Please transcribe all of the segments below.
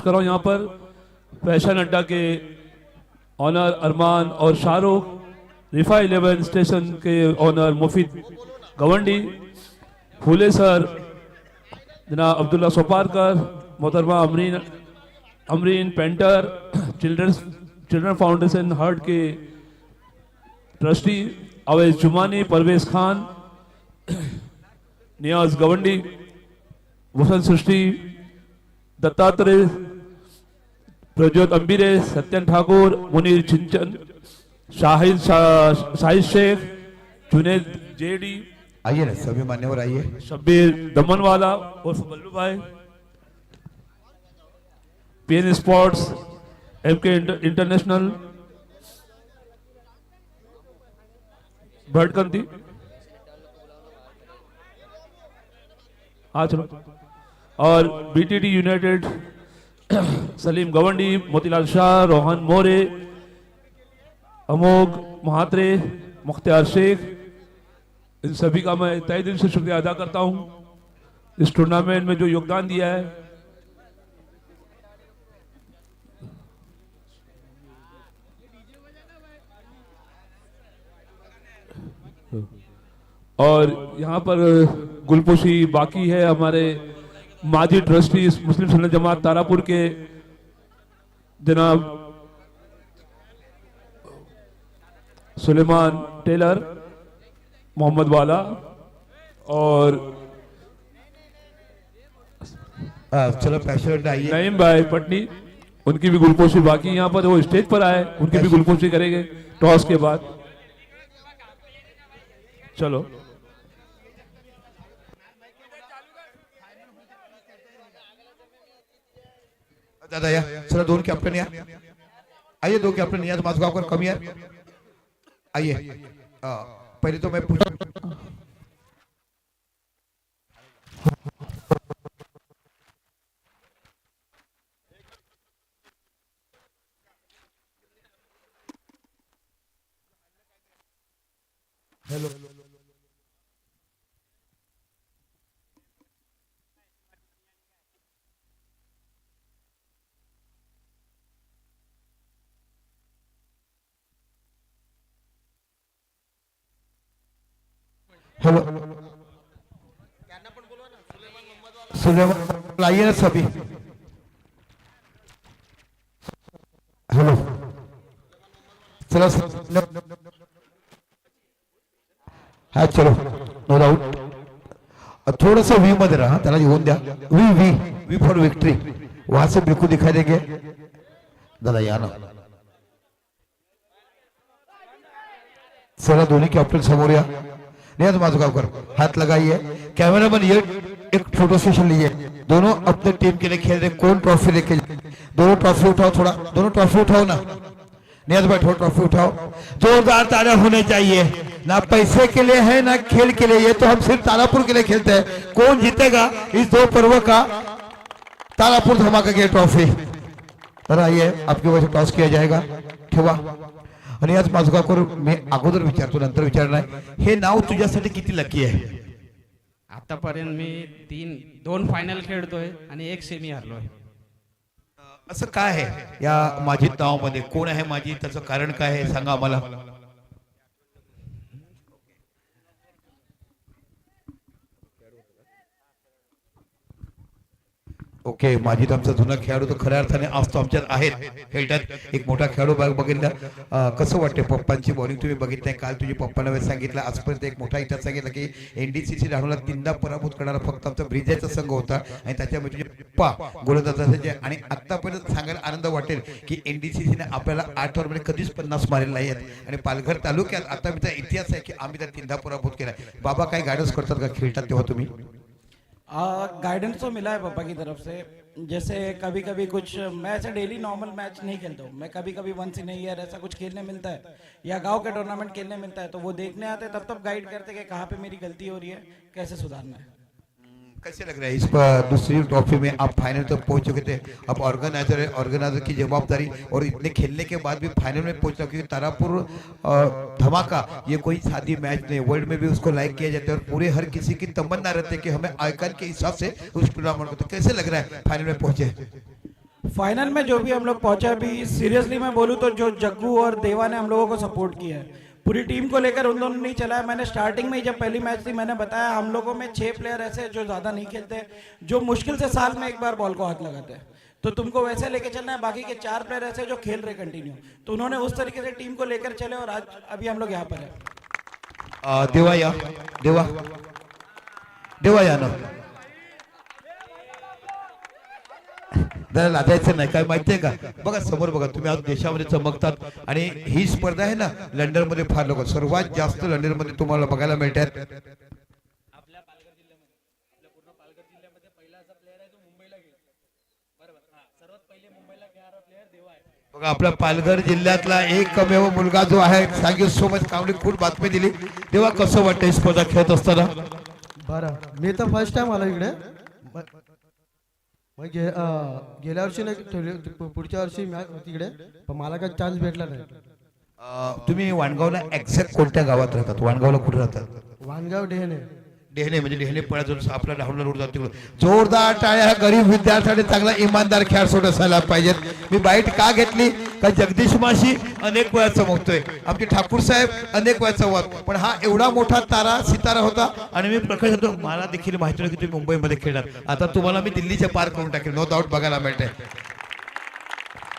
कर रहा हूँ यहाँ पर फैशन अड्डा के ऑनर अरमान और शाहरुख, रिफा 11 स्टेशन के ऑनर मुफीद गवंडी, फूले सर जनाब अब्दुल्ला सोपारकर, मोहतरमा Amreen Painter, children foundation heart के ट्रस्टी अवैस जुमानी, परवेज खान, नियाज गवंडी, वसंत सृष्टि, दत्तात्रेय, प्रज्योत अंबिरे, सत्यन ठाकुर, मुनीर चिंचन, शाहिद शेख, जुनेद जेडी, आइए ना सभी मान्यवर आइए, शब्बीर दमनवाला और बल्लू भाई, पीएन स्पोर्ट्स, एमके इंटरनेशनल, भटकंती, हाँ चलो, और बीटीडी यूनाइटेड सलीम गवंडी, मोतीलाल शाह, रोहन मोरे, अमोग महात्रे, मुख्तियार शेख, इन सभी का मैं तहे दिल से शुक्रिया अदा करता हूं इस टूर्नामेंट में जो योगदान दिया है। और यहाँ पर गुलपोशी बाकी है हमारे माजी ट्रस्टी मुस्लिम सुन्नत जमात तारापुर के जनाब सुलेमान टेलर, मोहम्मद वाला और चलो पैशन आइए, नईम भाई पटनी, उनकी भी गुलपोशी बाकी यहाँ पर, वो स्टेज पर आए, उनकी भी गुलपोशी करेंगे टॉस के बाद। चलो दादा या चलो दोन कैप्टन या आइए, दो कैप्टन या माझगावकर कमी है, आइए। पहले तो मैं हेलो हेलो सुलेमान आइए ना सभी, हेलो चलो हाँ चलो नो डाउट, थोड़ा सा वी मध्ये रहा, त्याला येऊन द्या, V V V for victory, वहां से बिल्कुल दिखाई देंगे। दादा या ना, चला दोनों कैप्टन समोर या, नियाज माझगावकर हाथ लगाइए, कैमरामैन ये एक फोटो सेशन लीजिए, दोनों अपने टीम के लिए खेल रहे, कौन ट्रॉफी लेके, दोनों ट्रॉफी उठाओ, थोड़ा दोनों ट्रॉफी उठाओ ना, नियाज भाई थोड़ा ट्रॉफी उठाओ, जोरदार तालियां होने चाहिए, ना पैसे के लिए है ना खेल के लिए, ये तो हम सिर्फ तारापुर के लिए खेलते हैं, कौन जीतेगा इस दो पर्व का तारापुर धमाका की ट्रॉफी, आइए आपकी वजह से टॉस किया जाएगा, ठेवा। आणि आज माझगावकर मी अगोदर विचारतो नंतर विचारणार, हे नाव तुझ्यासाठी किती लकी आहे? आतापर्यंत मी दोन फायनल खेळतोय आणि एक सेमी हरलोय। असं काय आहे या माजीत नावामध्ये, कोण आहे माजीत, त्याचं कारण काय आहे सांगा आम्हाला। ओके, माजीत आमचा जुना खेळाडू तर खऱ्या अर्थाने आज तो आमच्यात आहेत, खेळतात, एक मोठा खेळाडू बघितला, कसं वाटते पप्पांची बॉलिंग तुम्ही बघितलंय, काल तुझी पप्पांना सांगितलं, आजपर्यंत एक मोठा इतिहास सांगितला की एनडीसीसी राहुलला 3दा पराभूत करणारा फक्त आमचा ब्रिजेचा संघ होता आणि त्याच्यामध्ये तुझे पप्पा गोलंदाज असायचे, आणि आतापर्यंत सांगायला आनंद वाटेल की एनडीसीसीने आपल्याला 8 ओव्हरमध्ये कधीच 50 मारेल नाही आहेत, आणि पालघर तालुक्यात आता मी इतिहास आहे की आम्ही त्या 3दा पराभूत केलाय। बाबा काय गाइडेंस करतात का खेळतात तेव्हा तुम्ही? गाइडेंस तो मिला है पापा की तरफ से, जैसे कभी कभी कुछ, मैं ऐसे डेली नॉर्मल मैच नहीं खेलता हूँ, मैं कभी कभी वंस इन ईयर ऐसा कुछ खेलने मिलता है या गांव के टूर्नामेंट खेलने मिलता है, तो वो देखने आते हैं, तब गाइड करते कि कहाँ पे मेरी गलती हो रही है, कैसे सुधारना है। कैसे लग रहा है इस पर दूसरी ट्रॉफी में आप फाइनल तक पहुंच चुके थे, अब ऑर्गेनाइजर की जवाबदारी, और इतने खेलने के बाद भी फाइनल में पहुंचना, क्योंकि तारापुर धमाका ये कोई सादी मैच नहीं, वर्ल्ड में भी उसको लाइक किया जाता है और पूरे हर किसी की तमन्ना रहती है कि हमें आइकन के हिसाब से उस टूर्नामेंट को, तो कैसे लग रहा है फाइनल में पहुंचे? फाइनल में जो भी हम लोग पहुंचे, अभी सीरियसली मैं बोलूँ तो जो जग्गू और देवा ने हम लोगों को सपोर्ट किया है, पूरी टीम को लेकर उन दोनों नहीं चला है। मैंने स्टार्टिंग में ही जब पहली मैच थी मैंने बताया हम लोगों में 6 प्लेयर ऐसे हैं जो ज़्यादा नहीं खेलते, जो मुश्किल से साल में एक बार बॉल को हाथ लगाते हैं, तो तुमको वैसे लेके चलना है। बाकी के 4 प्लेयर ऐसे जो खेल रहे कंटिन्यू, तो उन्होंने उस तरीके से टीम को लेकर चले और आज अभी हम लोग यहाँ पर है। देवा या देवा देवा या ना जरा लाजायचं नाही, काय माहितीये का? बघा समोर बघा, तुम्ही आज देशामध्ये चमकतात आणि ही स्पर्धा आहे ना लंडन मध्ये फार लोक, सर्वात जास्त लंडन मध्ये तुम्हाला बघायला मिळतात। बघा आपल्या पालघर जिल्ह्यातला एकमेव मुलगा जो आहे, थँक्यू सो मच कामडी, खूप बातमी दिली। तेव्हा कसं वाटतं स्पर्धा खेळत असताना? बरं, मी तर फर्स्ट टाइम आलो इकडे, मग गेल्या वर्षी नाही, पुढच्या वर्षी मॅच होती इकडे, पण मला काही चान्स भेटला नाही। तुम्ही वाणगावला एक्झॅक्ट कोणत्या गावात राहतात? वाणगावला कुठे राहतात? वाणगाव डेहने। डेहने म्हणजे डेहने पळाजून आपला राहुल रोड जातो तिकडे। जोरदार टाळ्या गरीब विद्यार्थ्याने, चांगला इमानदार खेळाडू असायला पाहिजेत। मी बाईट का घेतली का जगदीश माशी अनेक वेळा चमकतोय, आमचे ठाकूर साहेब अनेक वेळा चमकत, पण हा एवढा मोठा तारा सितारा होता आणि मी प्रकाश होतो, मला देखील माहिती होतं की तुम्ही मुंबईमध्ये खेळणार। आता तुम्हाला मी दिल्लीच्या पार करून टाकेल, नो डाऊट बघायला मिळते।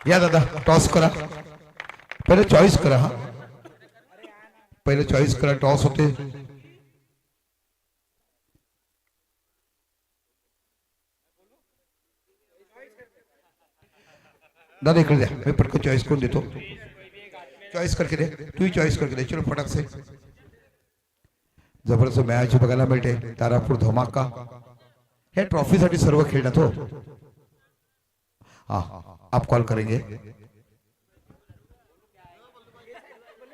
या दादा टॉस करा, पहिले चॉईस करा, हा पहिले चॉईस करा, टॉस होते। दादा इकडे द्या, मैं पटकन चॉइस करून देतो, चॉइस करके दे, तू ही चॉइस करके दे, चलो फटाक से। जबरदस्त मॅच बघायला मिळते, तारापूर धमाका, हे ट्रॉफी साठी सर्व खेळण्यात हो। हाँ आप कॉल करेंगे,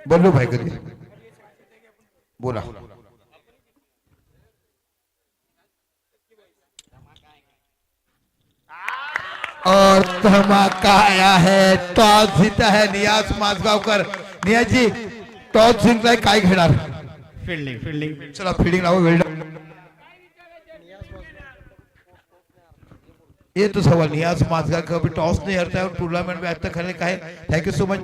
बोलो भाई कधी बोला। और धमाका आया है, टॉस जीता है नियाज माजगावकर। नियाज जी टॉस जिंकलाय, काय घेणार? फिल्डिंग फिल्डिंग चला फील्डिंग लावो, वेळ ये तो सवाल नियाज माजगावकर कभी टॉस नहीं हारता है और टूर्नामेंट में आज तक खेलने का है। Thank you so much.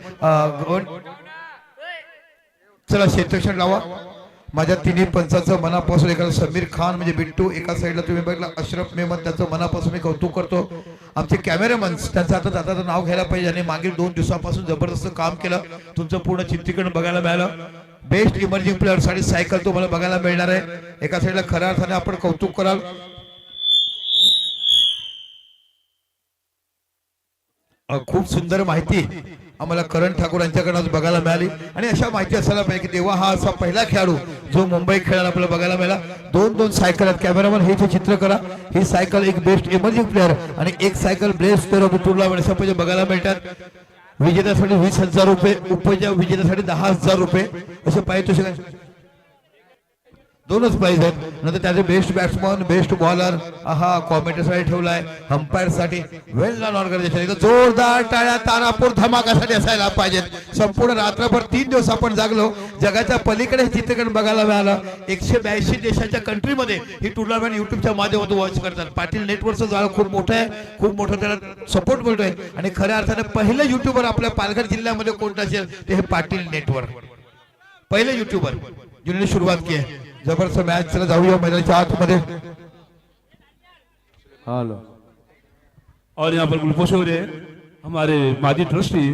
चला क्षेत्रक्षण लावा, माझ्या तिन्ही पंचाचं मनापासून, एका समीर खान म्हणजे बिट्टू, एका साईडला तुम्ही बघला अशरफ मेहमद, त्याचं मनापासून मी कौतुक करतो। आमचे कॅमेरामन, त्यांचं आता दादाचं नाव घ्यायला पाहिजे, आणि मागील 2 दिवसापासून जबरदस्त काम केलं, तुमचं पूर्ण चित्रीकरण बघायला मिळालं। बेस्ट इमर्जिंग प्लेअर साठी सायकल तुम्हाला बघायला मिळणार आहे, एका साईडला खऱ्या अर्थाने आपण कौतुक कराल। खूप सुंदर माहिती आम्हाला करण ठाकूर यांच्याकडून बघायला मिळाली, आणि अशा माहिती असायला पाहिजे की तेव्हा हा असा पहिला खेळाडू जो मुंबई खेळायला आपल्याला बघायला मिळाला। 2-2 सायकल आहेत, कॅमेरामन हे जे चित्र करा, ही सायकल एक बेस्ट इमर्जिंग प्लेअर आणि एक cycle best player of the tournament अशा पैकी बघायला मिळतात। विजेत्यासाठी 20,000 रुपये, उपविजेत्यासाठी 10,000 रुपये असे पारितोषिक, दोनच प्राइज आहेत। नंतर त्याचे बेस्ट बॅट्समन, बेस्ट बॉलर, आहा कॉमेंटेटरसाठी ठेवलाय, अंपायर साठी वेल डन ऑर्गनायझेशन। जोरदार टाळ्या तारापूर धमाकासाठी असायला पाहिजेत। संपूर्ण रात्रभर 3 दिवस आपण जागलो, जगाच्या पलीकडे चित्रकरण बघायला मिळालं। 182 देशाच्या कंट्रीमध्ये ही टूर्नामेंट युट्यूबच्या माध्यमातून वॉच करतात। पाटील नेटवर्कचं जाळं खूप मोठं आहे, खूप मोठं त्याला सपोर्ट मिळतोय, आणि खऱ्या अर्थाने पहिलं युट्यूबर आपल्या पालघर जिल्ह्यामध्ये कोणतं असेल ते हे पाटील नेटवर्क, पहिले युट्यूबर जिन्होंने शुरुआत की है। जबरदस्त मैच, चला जाऊया मैदानाच्या आतमध्ये। हेलो, और यहाँ पर ग्लूकोज हो रहे हैं हमारे माजी ट्रस्टी,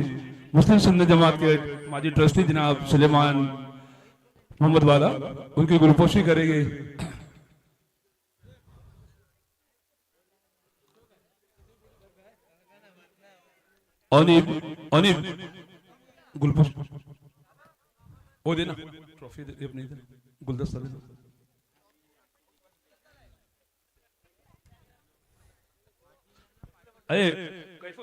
मुस्लिम सुन्नत जमात के माजी ट्रस्टी जनाब सुलेमान मोहम्मद वाला, उनकी ग्लूकोशी करेंगे। अनिब ग्लूकोज वो देना, ट्रॉफी दे अपनी, गुलदस्ता दे। अरे कैफू,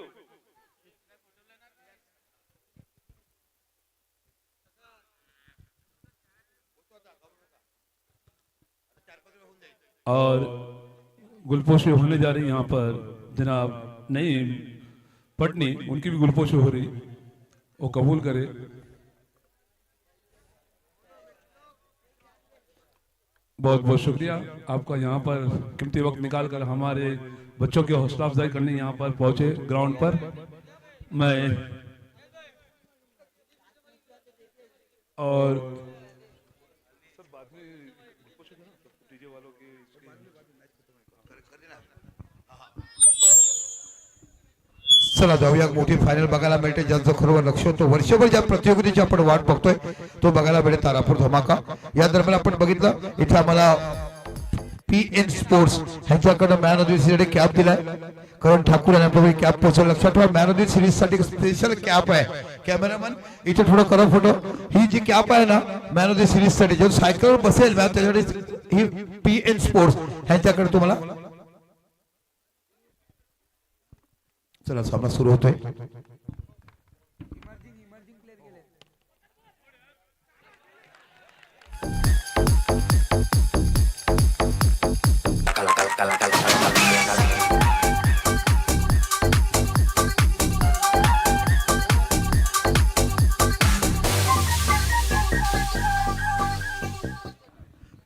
और गुलपोशी होने जा रही यहाँ पर जनाब नहीं पटनी, उनकी भी गुलपोशी हो रही, वो कबूल करे। बहुत बहुत शुक्रिया आपका यहाँ पर कीमती वक्त निकाल कर हमारे बच्चों की हौसला अफजाई करने यहाँ पर पहुंचे ग्राउंड पर। मैं और चला जाऊया, मोठी फायनल बघायला मिळते, ज्यांचं खरोखर लक्ष होतं वर्षभर ज्या प्रतियोगितेची आपण वाट बघतोय तो बघायला मिळेल, तारापूर धमाका। या दरम्यान आपण बघितलं इथे आम्हाला PN स्पोर्ट्स ह्यांच्याकडे man of the series cap दिलाय, करण ठाकूर यांनी आपल्याकडे कॅप पोहोचवला। लक्षात ठेवा, मॅन ऑफ द सिरीज साठी स्पेशल कॅप आहे। कॅमेरामन इथे थोडं करा फोटो। ही जी कॅप आहे ना मॅन ऑफ द सिरीज साठी, जो सायकलवर बसेल मॅम त्याच्यासाठी ही PN स्पोर्ट्स ह्यांच्याकडे तुम्हाला। चला सामना सुरू होतोय।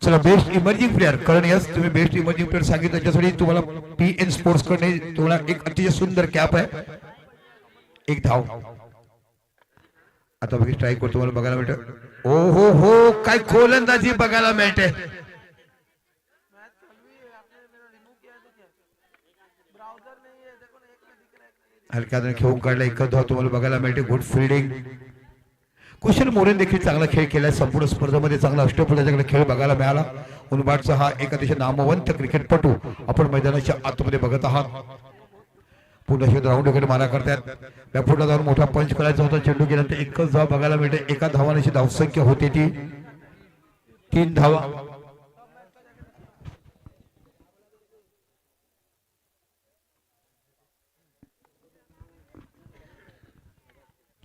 चला बेस्ट इमर्जिंग प्लेअर, कारण यस तुम्ही बेस्ट इमर्जिंग प्लेअर सांगितलं, त्याच्यासाठी तुम्हाला PN स्पोर्ट्स कडे तुम्हाला एक अतिशय सुंदर कॅप आहे। एक धाव आता बघी स्ट्राईक वर तुम्हाला बघायला मिळतं। ओ हो हो, काय गोलंदाजी बघायला मिळते। हलक्याने खेळून काढला, एक धाव तुम्हाला बघायला मिळते। गुड फिल्डिंग, कुशल मोरेन देखील चांगला खेळ केलाय। संपूर्ण स्पर्धेमध्ये चांगला अष्टपैलूचा खेळ बघायला मिळाला। उनबाटचा हा एक अतिशय नामवंत क्रिकेटपटू आपण मैदानाच्या आतमध्ये बघत आहात। पुन्हा शेवट राऊंड मारा करतात, बॅकफुटला जाऊन मोठा पंच करायचा होता, चेंडू गेल्यानंतर एकच धाव बघायला मिळते। एका धावाने धावसंख्या होती ती 3 धावा।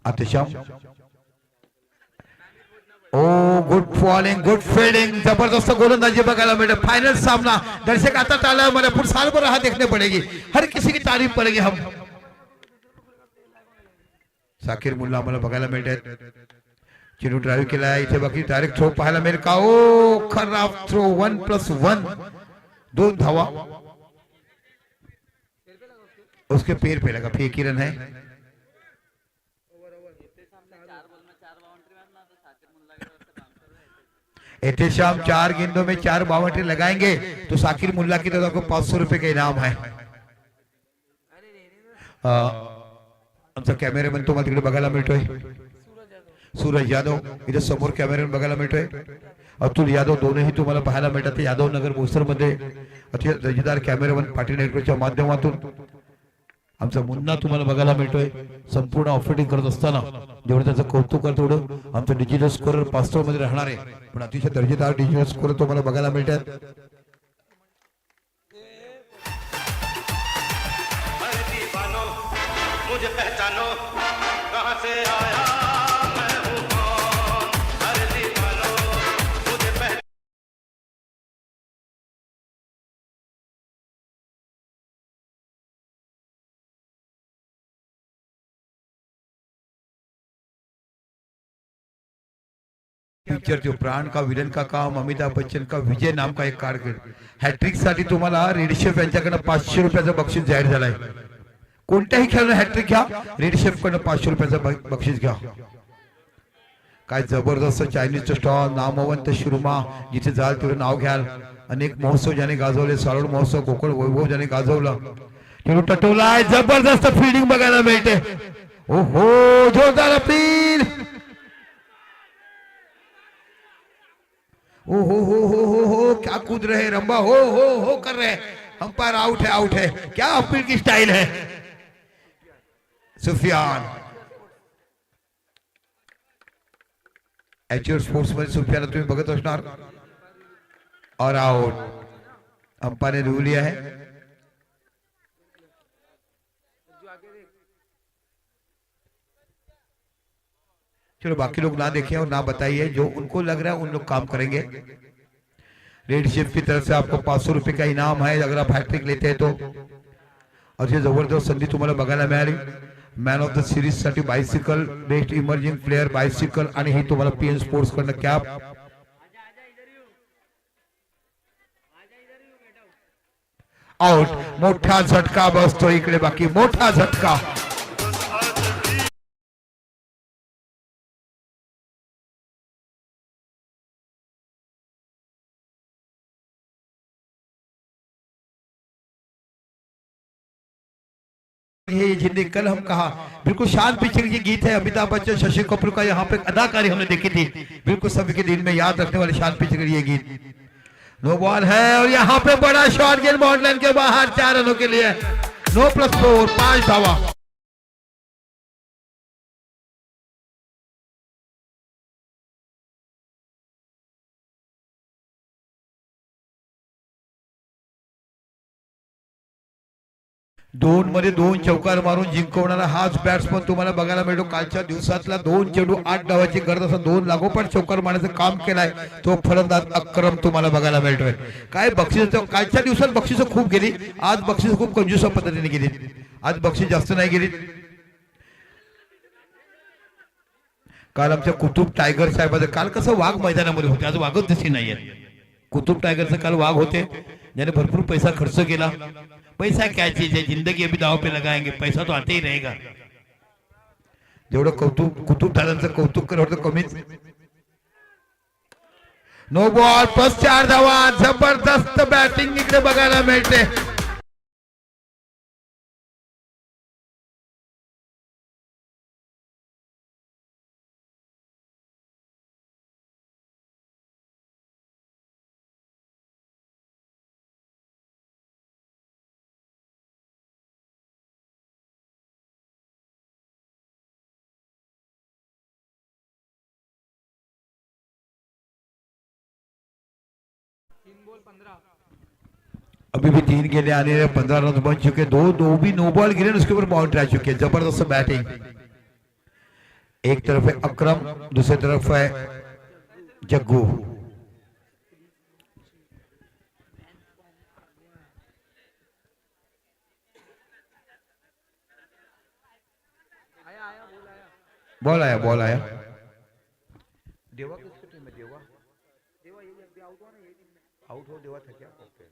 आतिशाम, ओ गुड फॉलिंग, गुड फील्डिंग, जबरदस्त गोलंदाजी बघायला मिले। फाइनल सामना दर्शक आता ताला हमारे पूरे साल भर रहा देखने पड़ेगी, हर किसी की तारीफ करेंगे हम। साकिर मुल्ला हमारा बघायला मिळते, चेंडू ड्राइव केला इथे, बाकी डायरेक्ट थ्रो पाहायला मिळेल का? ओ खराब थ्रो, 1+1, 2 धावा उसके पैर पे लगा, फेंकी रन है। एहतेशाम 4 गेंदों में 4 बाउंड्री लगाएंगे तो साकिर मुल्ला की तरफ को 500 रुपए का इनाम है। आमचा कॅमेरामॅन तुम्हाला तिकडे बघायला मिळतोय, सूरज यादव इथे समोर कॅमेरामॅन बघायला मिळतोय, अतुल यादव, दोनही तुम्हाला पाहायला मिळतात यादव नगर बोईसर मध्ये। अतिशय दर्जेदार कॅमेरामॅन पाटील नेटवर्कच्या माध्यमातून आमचा मुन्ना तुम्हाला बघायला मिळतोय। संपूर्ण ऑफिटिंग करत असताना जेवढं त्याचं कौतुक करतो तेवढं आमचं डिजिटल स्कोरर पास्टर मध्ये राहणार आहे, पण अतिशय दर्जेदार डिजिटल स्कोरर तुम्हाला बघायला मिळतात। मुझे पहचानो कहां से आया मैं हूं कौन, हर दीवानो मुझे पिक्चर जो प्राण का विलन का काम, अमिताभ बच्चन का विजय नाम का एक कारकीर्द, हॅट्रिक साठी तुम्हाला रेड शेफ यांच्याकडे 500 रुपयाचं बक्षीस जाहीर झालंय। कोणत्याही खेळाडूने हॅट्रिक घ्या, रेड शेफ कडे 500 रुपयाचं बक्षीस घ्या। काय जबरदस्त चायनीज स्टॉल, नामवंत शिरुमा, जिथे जाल तिथे नाव घ्याल। अनेक महोत्सव ज्याने गाजवले, सारोड महोत्सव, कोकण वैभव ज्याने गाजवलं, चेंडू टटवलाय, जबरदस्त फील्डिंग बघायला मिळते। ओहो, जोरदार अपील, ओ हो, क्या कूद रहे रंबा, हो कर रहे, अंपायर आउट है, आउट है, क्या अपील की स्टाइल है। सुफियान एचओ स्पोर्ट्स मध्ये सुफियान तुम्ही बघत असणार, और आउट, अंपायर ने रूल लिया है। चलो बाकी लोग ना देखें और ना बताइए, जो उनको लग रहा है उन लोग काम करेंगे। रेड शेफ की तरफ से आपको 500 रुपए का इनाम है अगर आप हैट्रिक लेते हैं तो। और ये जबरदस्त संधि तुम्हाला बघायला मिळाली। मॅन ऑफ द सिरीज साठी bicycle, best emerging player bicycle, आणि ही तुम्हाला PN स्पोर्ट्स कडनं कॅप। आउट. मोठा झटका बसतो इकडे, बाकी मोठा झटका. ये जिन्हें कल हम कहा, बिल्कुल शान पिक्चर की गीत है. अमिताभ बच्चन, शशि कपूर का यहाँ पे अदाकारी हमने देखी थी. बिल्कुल सभी के दिल में याद रखने वाले शान पिक्चर की ये गीत. नो बॉल है और यहाँ पे बड़ा शॉट गेंद बाउंड्री लाइन के बाहर 4 रनों के लिए. 9+4, 5 धावा. दोन मध्ये 2 चौकार मारून जिंकवणारा हाच बॅट्समन तुम्हाला बघायला मिळतो. कालच्या दिवसातला 2 चेंडू 8 डावाची गरज असं 2 लागोपाठ चौकार मारण्याचं काम केलाय तो फलंदाज अक्रम तुम्हाला बघायला मिळतोय. काय बक्षीस, कालच्या दिवसात बक्षीस खूप गेली, आज बक्षीस खूप कंजूस पद्धतीने गेली. आज बक्षीस जास्त नाही गेली. काल आमच्या कुतुब टायगर साहेबांचं, काल कसं वाघ मैदानामध्ये होते, आज वाघच दिसली नाहीये. कुतुब टायगरचं काल वाघ होते, ज्याने भरपूर पैसा खर्च केला. पैसा क्या चीज है, जिंदगी अभी दाव पे लगाएंगे, पैसा तो आते ही रहेगा. जेवढं कौतुक कुतुब दादांचं कौतुक करत कमीच. नो बॉल, +4 धावा. जबरदस्त बॅटिंग इकडे बघायला मिळते. अभी भी 3 गेंदे आने हैं, 15 रन बन चुके. दो भी नो बॉल गिरे, उसके ऊपर बाउंड्री आ चुकी है. जबरदस्त बैटिंग. एक तरफ है अकरम, दूसरी तरफ है जग्गू. बॉल आया, बॉल आया. देवा किसकी टीम है? देवा आउट हो, देवा था क्या? ओके.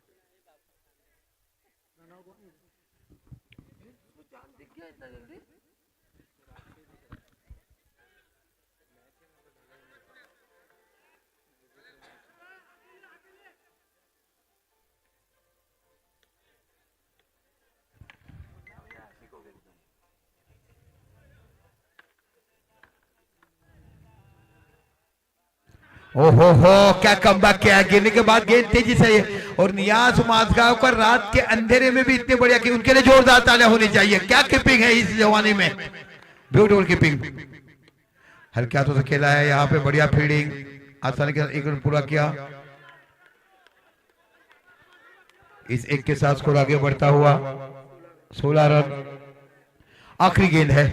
ओहो हो, क्या कमबैक किया. गिरने के बाद गेंद तेजी से और नियाज माजगांवकर रात के अंधेरे में भी इतने बढ़िया कि उनके लिए जोरदार तालियां होनी चाहिए. क्या कीपिंग है इस जवानी में, ब्यूटीफुल कीपिंग. हल्के हाथों से खेला है, यहाँ पे बढ़िया फील्डिंग, आसानी के साथ 1 रन पूरा किया. इस 1 के साथ स्कोर आगे बढ़ता हुआ 16 रन. आखिरी गेंद है.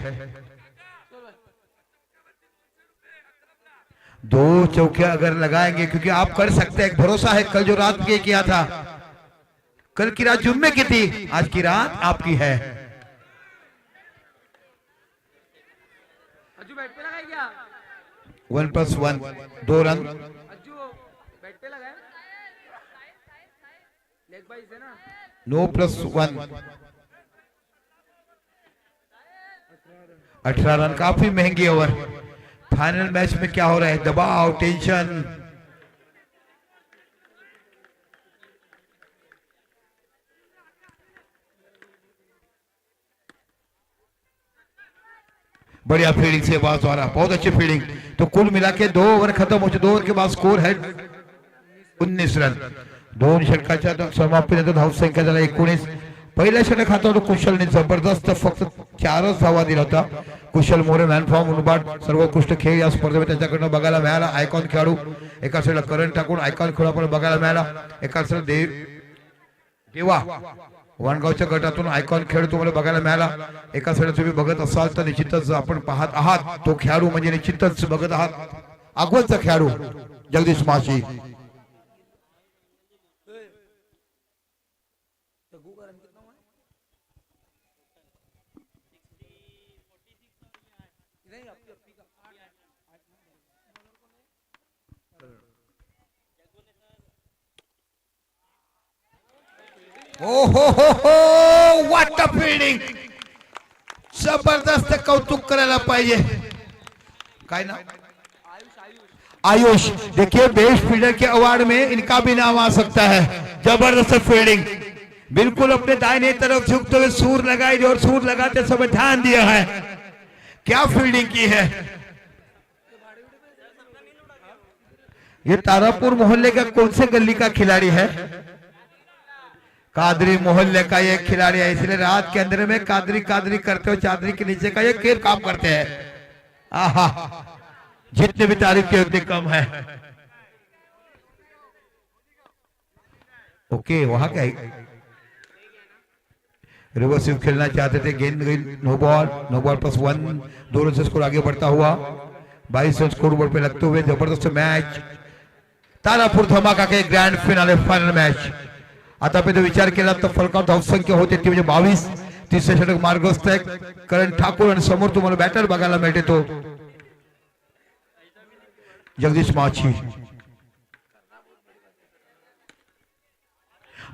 2 चौके अगर लगाएंगे, क्योंकि आप कर सकते हैं, भरोसा है. कल जो रात के किया था, कल की रात जुम्मे की थी, आज की रात आपकी है. 1+1, 2 रन. 9+1, 18 रन. काफी महंगी ओवर. फाइनल मैच में क्या हो रहा है, दबाव, टेंशन. बढ़िया फील्डिंग से बात हो रहा, बहुत अच्छी फील्डिंग. तो कुल मिला के 2 ओवर खत्म हो चुके. 2 ओवर के बाद स्कोर है 19 रन. 2 षटकाच्या समाप्तीनंतर धावसंख्या झाला 19. पहिल्या षटक हातावर कुशलने जबरदस्त फक्त 4च धावा दिला होता. कुशल मोरे मॅन फॉर्म उनबाट सर्वोत्कृष्ट खेळ या स्पर्धेमध्ये त्याच्याकडनं बघायला मिळाला. आयकॉन खेळाडू, एका साईडला करंट टाकून आयकॉन खेळ आपण बघायला मिळाला. एका साईडला देवा वणगावच्या गटातून आयकॉन खेळ तुम्हाला बघायला मिळाला. एका साईडला तुम्ही बघत असाल तर निश्चितच आपण पाहत आहात तो खेळाडू, म्हणजे निश्चितच बघत आहात अगोदरचा खेळाडू जगदीश माशी. ओ हो व्हाट अ फिल्डिंग, जबरदस्त कौतुक करायला पाहिजे. काय ना आयुष, देखिए बेस्ट फील्डर के अवार्ड में इनका भी नाम आ सकता है. जबरदस्त फील्डिंग, बिल्कुल अपने दाहिने तरफ झुकते हुए सूर लगाई और सूर लगाते समय ध्यान दिया है. क्या फील्डिंग की है. ये तारापुर मोहल्ले का कौन से गली का खिलाड़ी है. कादरी मोहल्ले का ये खिलाड़ी है, इसलिए रात के अंदर में कादरी कादरी करते हुए चादरी के नीचे का ये खेल काम करते हैं. आहा, जितने भी तारीफ के उतने कम है. ओके, वहां क्या रिवर्स खेलना चाहते थे, गेंद गई नो बॉल +1, दोनों से स्कोर आगे बढ़ता हुआ 22 रन स्कोर बोर्ड पे लगते हुए जबरदस्त मैच. तारापुर धमाका के ग्रँड फिनाले फायनल मॅच. आता आपण विचार केला तर फलकाव धावसंख्या होते ती म्हणजे 22. तिसरे षटक मार्गस्थ आहे करण ठाकूर आणि समोर तुम्हाला बॅटर बघायला मिळते तो जगदीश माछी.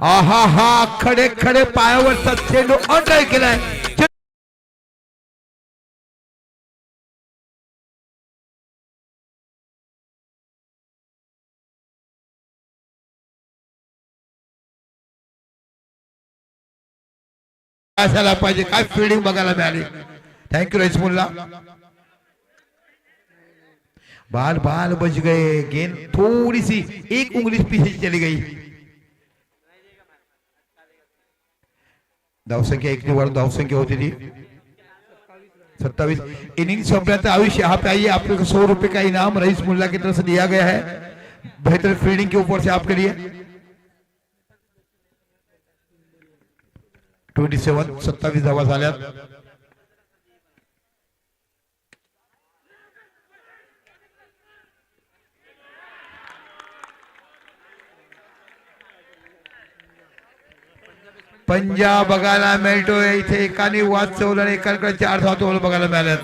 आहा हा, खडे खडे पायावरचा चेंडू अटॅक केलाय. असायला पाहिजे, काय फिल्डिंग बघायला मिळाली. थँक्यू रईस मुल्ला. बाल बाल बच गए, गेंद थोड़ी सी एक उंगली पीछे चली गई. धावसंख्या 1 वर धावसंख्या होती थी 27. इनिंग संपल्यानंतर आयुष यहाँ पे आइए, आपको 100 रुपए का इनाम रईस मुल्ला की तरफ से दिया गया है, बेहतर फील्डिंग के ऊपर से आपके लिए. 27 धावा झाल्यात. पंजाब बघायला मिळतोय. इथे एकाने वाचवलं आणि एकाकडे 4 धावा तो बघायला मिळाल्यात.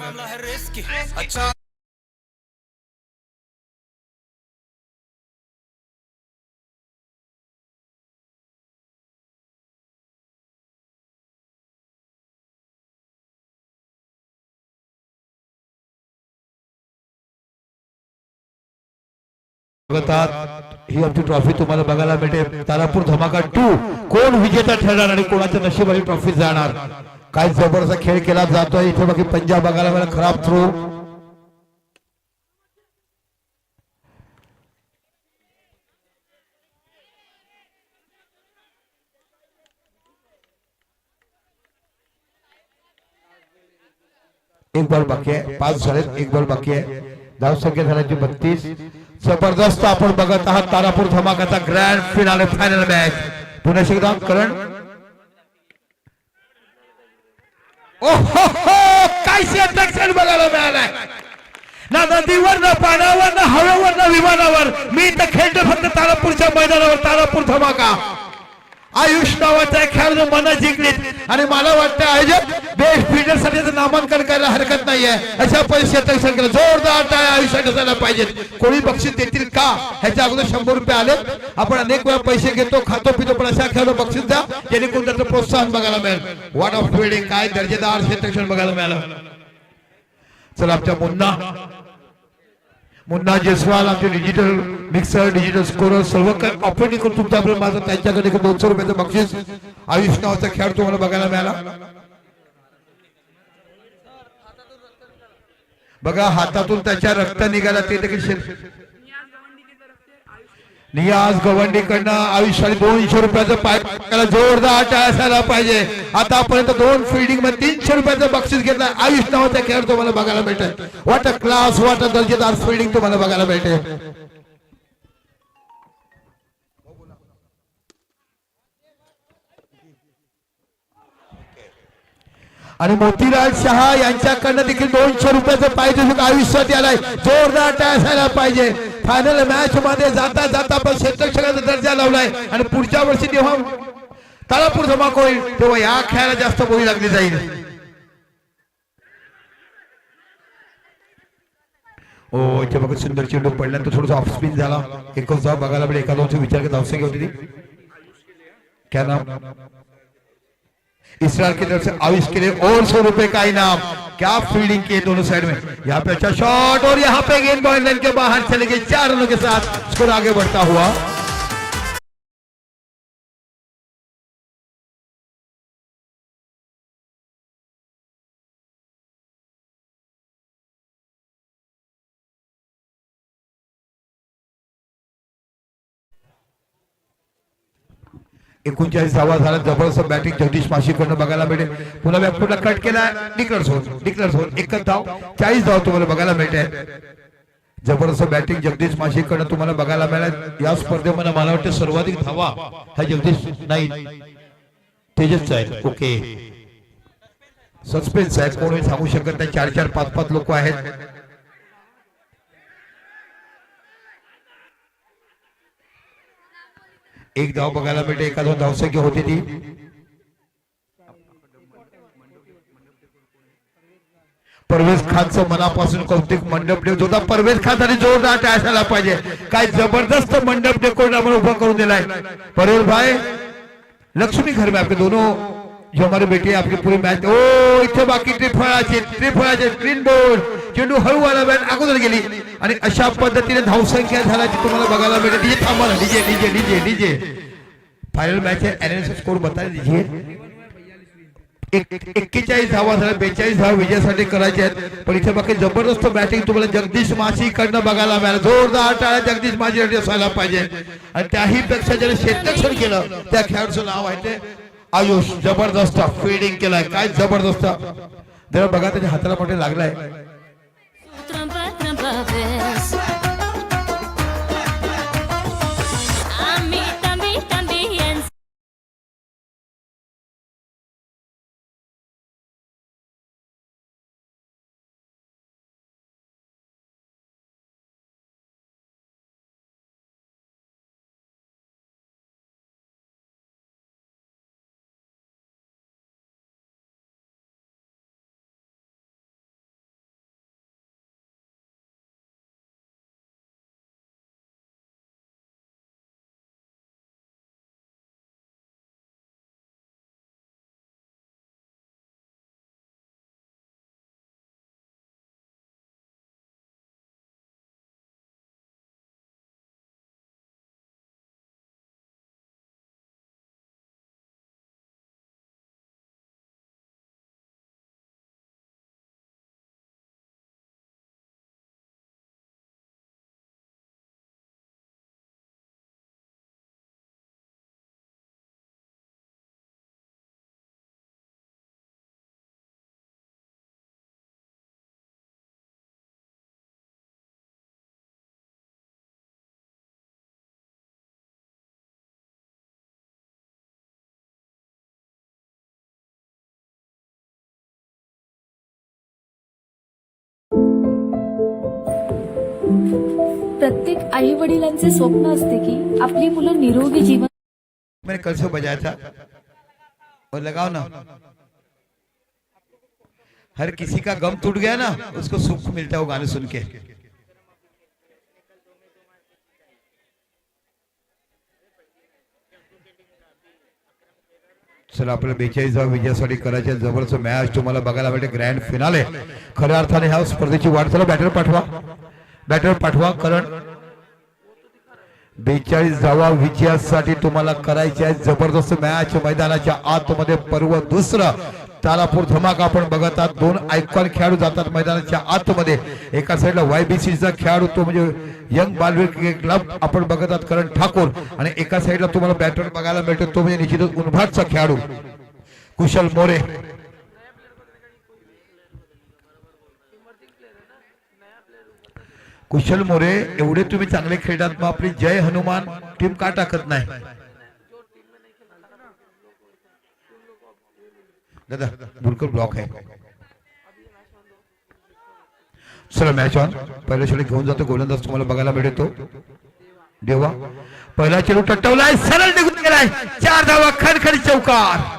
ही आमची ट्रॉफी तुम्हाला बघायला मिळते. तारापूर धमाका 2 कोण विजेता ठरणार आणि कोणाच्या नशिबाची ट्रॉफी जाणार. काय जबरदस्त खेळ केला जातोय इथे. बाकी पंजाब बघायला मला खराब थ्रो. एक बॉल बाकी आहे, 5 झाले, 1 बॉल बाकी आहे. धावसंख्या झाल्याची 32. जबरदस्त आपण बघत आहात तारापूर धमाकाचा ग्रँड फिनाले फायनल मॅच. पुन्हा एकदा करण. ओहो काय सेक्शन बघायला मिळालाय. ना नदीवर, ना पाण्यावर, ना हवेवर, ना विमानावर. मी तर खेळतो फक्त तारापूरच्या मैदानावर. तारापूर धमाका. आयुष नावाचा खेळाडू मन जिंकलीत आणि मला वाटतं आयोजक बेस्ट फील्डर साठी नामांकन करायला हरकत नाहीये. अशा परिस्थितीत केलं जोरदार टाळ्या आयुष्यात झाल्या पाहिजेत. कोणी बक्षीस देतील का. ह्याच्या अगोदर 100 रुपये आले. आपण अनेक वेळा पैसे घेतो, खातो पितो, पण अशा खेळाडू बक्षीस द्या जेणेकरून त्याचं प्रोत्साहन बघायला मिळेल. वॉट ऑफ फिल्डिंग, काय दर्जेदार क्षेत्ररक्षण बघायला मिळालं. चला आमच्या मुन्ना जयस्वाल आमचे डिजिटल मिक्सर, डिजिटल स्कोरर सर्व काही ऑपरेटिंग करून तुमच्यापर्यंत माझं त्यांच्याकडे 200 रुपयाचं बक्षीस आयुष नावाचा खेळ तुम्हाला बघायला मिळाला. बघा हातातून त्याच्या रक्त निघाला. ते देखील नियाज गवंडीकडनं आयुष्याला 200 रुपयाचं पाय जोरदार टाळ्या असायला पाहिजे. आतापर्यंत 2 फील्डिंग मध्ये 300 रुपयाचं बक्षीस घेतलं. आयुष नावाचा खेळ तुम्हाला बघायला मिळतोय. What a class, what a दर्जेदार फील्डिंग तुम्हाला बघायला मिळते. आणि मोतीलाल शहा यांच्याकडनं देखील 200 रुपयाचं पारितोषिक आयुष्यात आलाय. जोरदार टाळ्या असायला पाहिजे. फायनल मॅच मध्ये जाता जाता पण क्षेत्ररक्षणाचा दर्जा लावलाय आणि पुढच्या वर्षी जेव्हा तारापूर धमाका होईल तेव्हा या खेळाला जास्त बोली लागली जाईल. ओ इथे बघा सुंदर चेंडू पडल्यानंतर थोडासा ऑफ स्पिन झाला. एकच धाव बघायला मिळेल. एका 2चा विचार करत धावसंख्या होती ती क्या नाम? इसराइल की तरफ से आविष के लिए और 100 रुपए का इनाम। क्या फील्डिंग की दोनों साइड में। यहाँ पे अच्छा शॉट और यहाँ पे गेंद बॉल लाइन के बाहर चले गए। 4 रनों के साथ स्कोर आगे बढ़ता हुआ। एकोणचाळीस धावा झाला। जबरदस्त बॅटिंग जगदीश माशीकडनं बघायला मिळेल। पुन्हा बॅकफुटला कट केलाय। डिक्लेअर झोन एकच धाव। 40 धाव तुम्हाला बघायला मिळते। जबरदस्त बॅटिंग जगदीश माशीकडनं तुम्हाला बघायला मिळाल। या स्पर्धेमध्ये मला वाटतं सर्वाधिक धावा हा जगदीश नाही तेजसचा आहे। ओके सस्पेन्स आहे कोणी सांगू शकत नाही। 4-4 5-5 लोक आहेत। एक धाव बघायला मिळते। एका 2 धावसंख्या होती ती। परवेज खानचं मनापासून कौतुक। मंडप डेक होता परवेज खान साठी जोरदार टाळ्या असायला पाहिजे। काय जबरदस्त मंडप डेकोरेट आपण उभा करून दिलाय परवेज भाई। लक्ष्मी घर में आपके दोनों जो हमारे बेटे आपकी पूरी मैच। ओ इथे बाकी त्रिफळाचे ग्रीन बोर्ड चेंडू हळूवाला बॅट अगोदर गेली आणि अशा पद्धतीने धावसंख्या झाल्याची तुम्हाला बघायला मिळते। डीजे थांबा ना डीजे फाइनल मैच है। एनालिसिस स्कोर बता दीजिए। 41 धावा झाल्या। 42 धावा विजयासाठी करायचे आहेत। पण इथे बाकी जबरदस्त बॅटिंग तुम्हाला जगदीश माशी कडनं बघायला मिळालं। जोरदार टाळ्या जगदीश माशी असायला पाहिजे। आणि त्याही पेक्षा ज्याने क्षेत्ररक्षण केलं त्या खेळाडूचं नाव आहे ते आयुष। जबरदस्त फील्डिंग केलाय। काय जबरदस्त जरा बघा त्याच्या हाताला मोठे लागलाय। Trampa, trampa vez. A mí también. प्रत्येक आई वडिलांचे स्वप्न असते की आपली मुलं निरोगी जीवन। मैंने कल से बजाया था और लगाओ ना। हर किसी का गम टूट गया ना उसको सुख मिलता है वो गाने सुन के। चला आपल्याला 42 धावा विजयासाठी करायचे। जबरदस्त मॅच तुम्हाला बघायला मिळते। ग्रँड फिनाले खऱ्या अर्थाने ह्या स्पर्धेची वाटचाल। बॅटर पाठवा करण 42 धावा विजयासाठी तुम्हाला करायचे आहे। जबरदस्त मॅच मैदानाच्या आतमध्ये पर्व दुसरं तालापूर धमाका आपण बघत आहात। 2 आयकॉन खेळाडू जातात मैदानाच्या आतमध्ये। एका साईडला YBCचा खेळाडू तो म्हणजे यंग बालवीर क्रिकेट क्लब आपण बघत आहात करण ठाकूर। आणि एका साईडला तुम्हाला बॅटर बघायला मिळतो तो म्हणजे निश्चितच उनभाटचा खेळाडू कुशल मोरे। कुशल मोरे एवढे तुम्ही चांगले खेळतात मग आपली जय हनुमान टीम का टाकत नाही दादा? बिल्कुल ब्लॉक है। चला मॅच ऑन। पहिला चेंडू घेऊन जातो गोलंदाज तुम्हाला बघायला मिळतो देवा। पहिला चेंडू टटवलाय सरळ निघून गेलाय। 4 धावा खडखडी चौकार।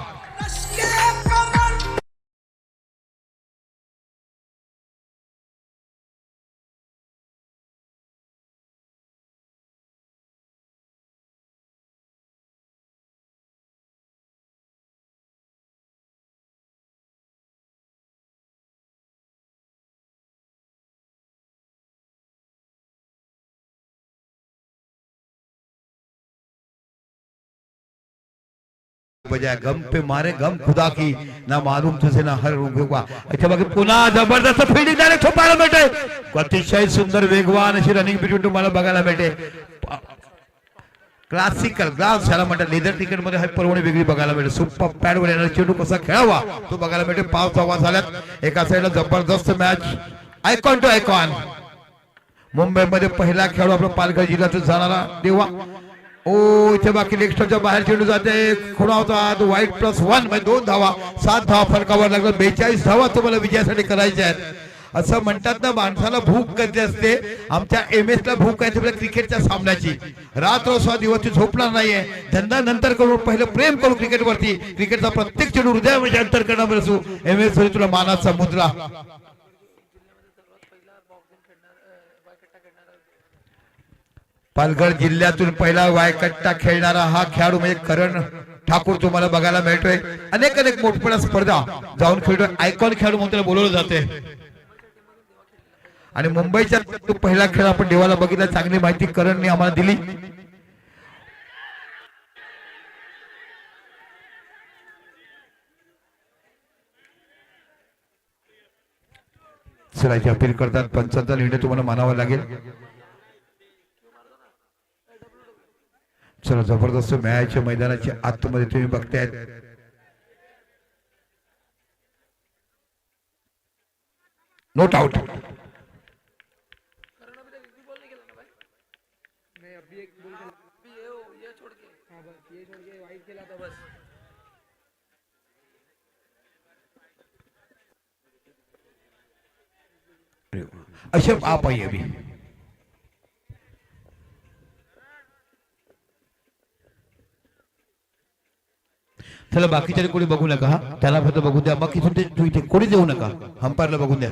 बजाय गम पे मारे गम खुदा की ना मालूम तुझे ना हर रुका. अच्छा बाकी पुन्हा जबरदस्त फिल्डिंग डायरेक्ट पाहायला मिळते. अतिशय सुंदर वेगवान अशी रनिंग बिटवीन तुम्हाला बघायला मिळते. क्लासिकल ग्राउंड ह्याला म्हणतात. लेदर क्रिकेट मध्ये हा परवणी वेगळी बघायला मिळते. सुपर पॅड वर येणारा चेंडू कसा खेळावा तो बघायला मिळते. 5 धावा झाल्यात. एका साईडला जबरदस्त मॅच आयकॉन टू आयकॉन. मुंबईमध्ये पहिला खेळाडू आपला पालघर जिल्ह्यातून जाणारा देवा. ओ इथे बाकी लेगस्टरच्या बाहेर चेंडू जाते. खुणावतात वाईट +1 म्हणजे 2 धावा. 7 धावा फरकावर लागला. 42 धावा तुम्हाला विजयासाठी करायच्या आहेत. असं म्हणतात ना माणसाला भूक कधी असते. आमच्या MS ला भूक आहे आपल्या क्रिकेटच्या सामन्याची. रात्र दिवस झोपणार नाहीये. धंदा नंतर करू पहिलं प्रेम करू क्रिकेटवरती. क्रिकेटचा प्रत्येक चेंडू हृदयामध्ये अंतर करणार असू. MS वर तुला मानाचा मुद्रा. पालघर जिल्ह्यातून पहिला वायकट्टा खेळणारा हा खेळाडू म्हणजे करण ठाकूर तुम्हाला बघायला मिळतोय. अनेक मोठमोठ्या स्पर्धा जाऊन खेळतोय. आयकॉन खेळाडू म्हणून त्याला बोलवलं जाते. आणि मुंबईच्या पहिला खेळ आपण देवाला बघितला. चांगली माहिती करणने आम्हाला दिली. चलायची अपील करतात पंचांचा निर्णय तुम्हाला मानावा लागेल. चला जबरदस्त मॅच मैदानाच्या आतमध्ये तुम्ही बघताय. Note out. अशरफ आप आइए अभी. चला बाकीच्या कोणी बघू नका. त्याला फक्त बघू द्या. बाकी इथे कोणी देऊ नका. अंपायरला बघून द्या.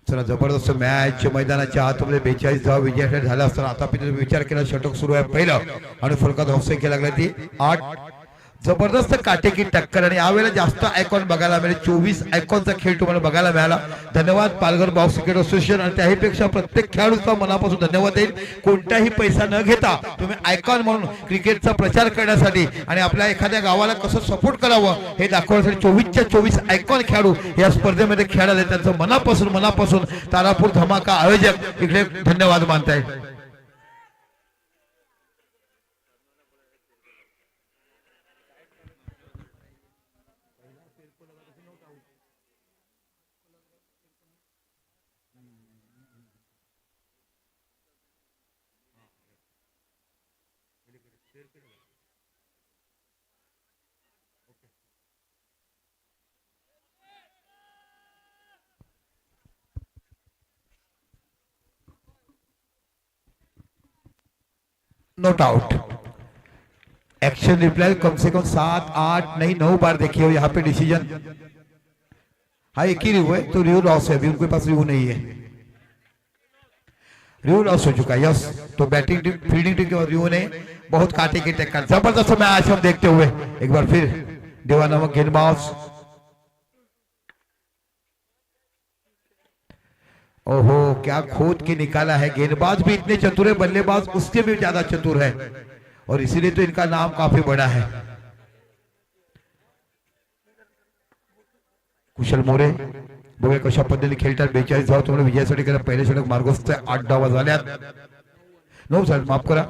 चला जबरदस्त मॅच मैदानाच्या आतमध्ये 42 धावा विजयासाठी झाला असताना आता विचार केला षटक सुरू आहे पहिलं आणि फलकात ऑफसाईड लागला. ती 8 जबरदस्त काटेकी टक्कर. आणि यावेळेला जास्त आयकॉन बघायला मिळेल. 24 आयकॉनचा खेळ तुम्हाला बघायला मिळाला. धन्यवाद पालघर बॉक्स क्रिकेट असोसिएशन. आणि त्याहीपेक्षा प्रत्येक खेळाडूचा मनापासून धन्यवाद देईल. कोणताही पैसा न घेता तुम्ही आयकॉन म्हणून क्रिकेटचा प्रचार करण्यासाठी आणि आपल्या एखाद्या गावाला कसं सपोर्ट करावं हे दाखवण्यासाठी 24च्या 24 आयकॉन खेळाडू या स्पर्धेमध्ये खेळायला त्यांचं मनापासून तारापूर धमाका आयोजक इकडे धन्यवाद मानताय. Not out. एक्शन रिप्लाई कम से कम 7, 8 नहीं 9 बार देखिए. यहाँ पे डिसीजन हाँ एक ही रिव्यू है तो रिव्यू लॉस है. अभी उनके पास रिव्यू नहीं है. रिव्यू लॉस हो चुका है. यस तो बैटिंग टीम फील्डिंग टीम के बाद रिव्यू नहीं. बहुत काटे की टक्कर. जबरदस्त मैच हम देखते हुए एक बार फिर देवा नामक गेंदबाज. ओहो क्या खोद के निकाला है. गेंदबाज भी इतने चतुर है. बल्लेबाज उससे भी ज्यादा चतुर है और इसीलिए तो इनका नाम काफी बड़ा है. कुशल मोरे बघा कशा पद्धतीने खेळतात. 42 धावा तुम्हाला विजयासाठी केला. पहिले षटक मार्गस्थ 8 धावा झाल्यात. नो सर माफ करा.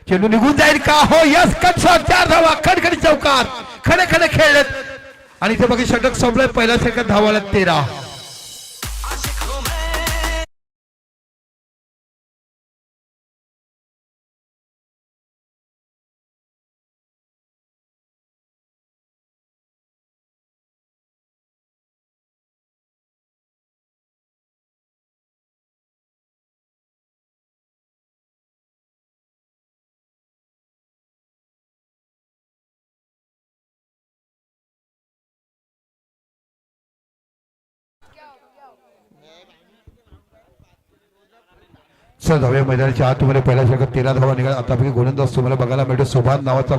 चेंडू निघून जाईल का. हो यस कट शॉट. 4 धावा खडखडी चौकात खडे खेळलेत. आणि इथे बघा षटक संपलंय. पहिल्या षटकात धावाला 13. सर धाव्या मैदानाच्या आत तुम्हाला पहिल्या षटकात 13 धावा निघाला. आतापैकी गोलंदाज तुम्हाला बघायला मिळतो सुभान नावाचा.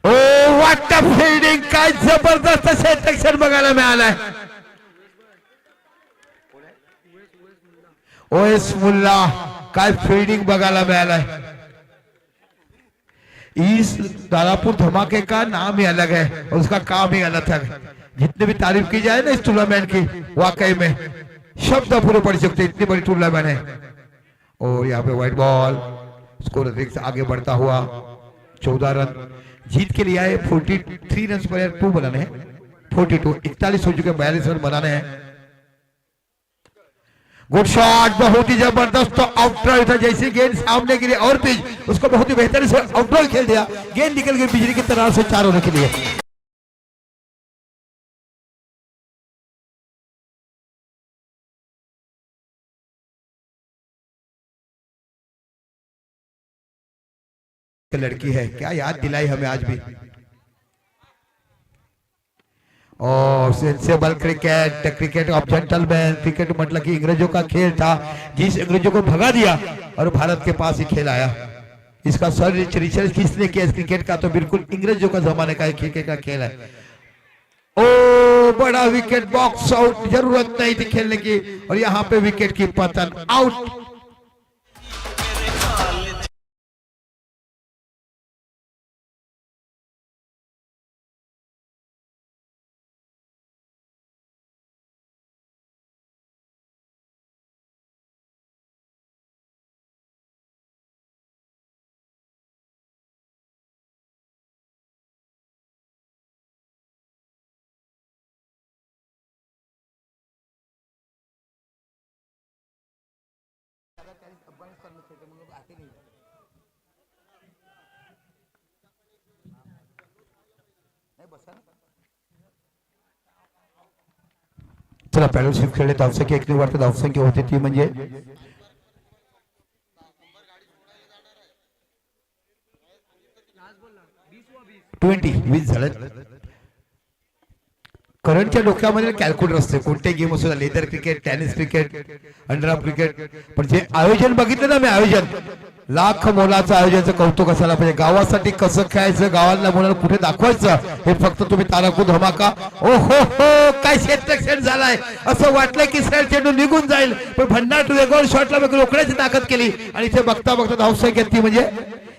ओ व्हॉट अ फिल्डिंग. काय जबरदस्त क्षेत्ररक्षण बघायला मिळालंय. ओएस मुल्ला, काय फील्डिंग बघायला मिळालाय. इस दारापुर धमाके का नाम ही अलग है और उसका काम ही अलग है. जितने भी तारीफ की जाए ना इस टूर्नामेंट की, वाकई में शब्द पूरे पड़ सकते, इतनी बड़ी टूर्नामेंट है. और यहाँ पे व्हाइट बॉल, स्कोर अधिक से आगे बढ़ता हुआ 14 रन जीत के लिए आए. 43 रन पर 2 बनाने हैं. 42 41 हो चुके, 42 रन बनाने हैं. गुड शॉट, बहुत ही जबरदस्त आउटड्राइव था. जैसे गेंद सामने गिरी और पिच उसको बहुत ही बेहतर से आउटड्राइव खेल दिया. गेंद निकल गई बिजली की तरह से 4 रन के लिए. लड़की है, क्या याद दिलाई हमें आज भी. और sensible cricket, cricket of gentleman. Cricket मतलब कि अंग्रेजों का खेल था, जिस अंग्रेजों को भगा दिया और भारत के पास ही खेल आया. इसका सर रिसर्च किसने किया इस क्रिकेट का, तो बिल्कुल अंग्रेजों का जमाने का क्रिकेट का खेल है. ओ बड़ा विकेट, बॉक्स आउट, जरूरत नहीं थी खेलने की. और यहाँ पे विकेट की पतन, आउट. चला पॅडल शिफ्ट खेळले. धावसंख्या एक वाटतं धावसंख्या होती ती म्हणजे 20 झालं. करंटच्या डोक्यामध्ये कॅल्क्युलेटर असते, कोणते गेम असो, leather cricket, tennis cricket, underarm cricket. पण जे आयोजन बघितलं ना मी, आयोजन लाख मोलाचं आयोजनाचं कौतुक असायला पाहिजे. गावासाठी कसं खेळायचं, गावातल्या मुलांना कुठे दाखवायचं, हे फक्त तुम्ही ताराकू धमाका. ओ हो हो, काय क्षेत्रक्षण झालाय. असं वाटलं की सरळ चेंडू निघून जाईल, पण भन्नाट वेगळ शॉटला रोखण्याची ताकद केली. आणि इथे बघता बघता धावसंख्या ती म्हणजे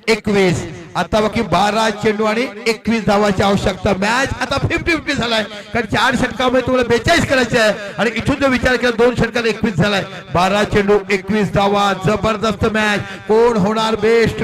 21. आता बाकी 12 चेंडू आणि 21 धावाची आवश्यकता. मॅच आता 50-50 झालाय, कारण 4 षटकामध्ये तुम्हाला 42 करायचे आहे. आणि इथून जो विचार केला 2 षटकात 21 झालाय. 12 चेंडू 21 धावा, जबरदस्त मॅच. कोण होणार best